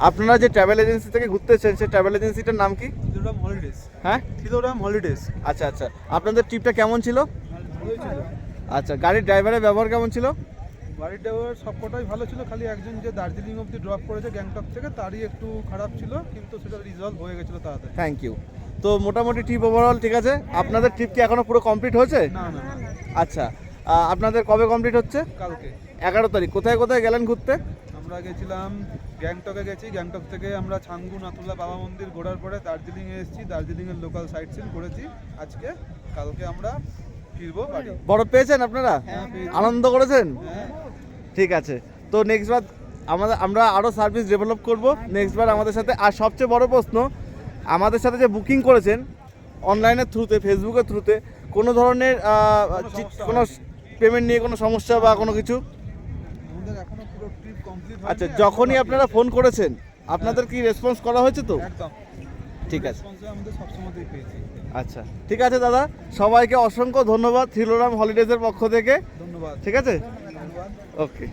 আপনারা যে travel agency থেকে ঘুরতে এসেছেন সেই ট্রাভেল এজেন্সিটার নাম কি? থিলোরাম হলিডেজ। হ্যাঁ, থিলোরাম হলিডেজ। আচ্ছা আচ্ছা। আপনাদের ট্রিপটা কেমন ছিল? ভালোই ছিল। আচ্ছা, গাড়ির ড্রাইভারের ব্যবহার কেমন ছিল? গাড়ির ড্রাইভার সবকটাই ভালো ছিল, খালি একজন যে দার্জিলিং অবধি ড্রপ করেছে গ্যাংটক থেকে তারই একটু খারাপ ছিল, কিন্তু সেটা রিজলভ হয়ে গেছিলো তাড়াতাড়ি। Thank you. তো মোটামুটি ট্রিপ ওভারঅল ঠিক আছে। আপনাদের ট্রিপ কি এখনো পুরো কমপ্লিট হয়েছে? না না না, আচ্ছা, আপনাদের কবে কমপ্লিট হচ্ছে? কালকে। 11 তারিখ। কোথায় কোথায় গেলেন ঘুরতে? আমরা গেছিলাম গ্যাংটকে গেছি, গ্যাংটক থেকে আমরা ছাঙ্গু নাথুলা বাবা মন্দির ঘোরার পরে দার্জিলিংয়ে এসেছি, দার্জিলিংয়ের লোকাল সাইট সিন করেছি আজকে। কালকে আমরা ফিরবো বাড়ি। বরফ পেয়েছেন আপনারা? হ্যাঁ, পেয়েছি। আনন্দ করেছেন? হ্যাঁ, ঠিক আছে। তো নেক্সট বার আমরা আরও সার্ভিস ডেভেলপ করব নেক্সট বার আমাদের সাথে। আর সবচেয়ে বড় প্রশ্ন, আমাদের সাথে যে বুকিং করেছেন অনলাইনের থ্রুতে, ফেসবুকের থ্রুতে, কোনো ধরনের কোনো পেমেন্ট নিয়ে কোনো সমস্যা বা কোনো কিছু? আমাদের এখনো পুরো ট্রিপ কমপ্লিট হয়নি। আচ্ছা, যখনই আপনারা ফোন করেছেন আপনাদের কি রেসপন্স করা হয়েছে তো? একদম ঠিক আছে। রেসপন্সে আমাদের সবসময়তেই পেয়েছি। আচ্ছা, ঠিক আছে দাদা, সবাইকে অসংখ্য ধন্যবাদ থিলোরাম হলিডেজের পক্ষ থেকে। ধন্যবাদ। ঠিক আছে, ধন্যবাদ। ওকে।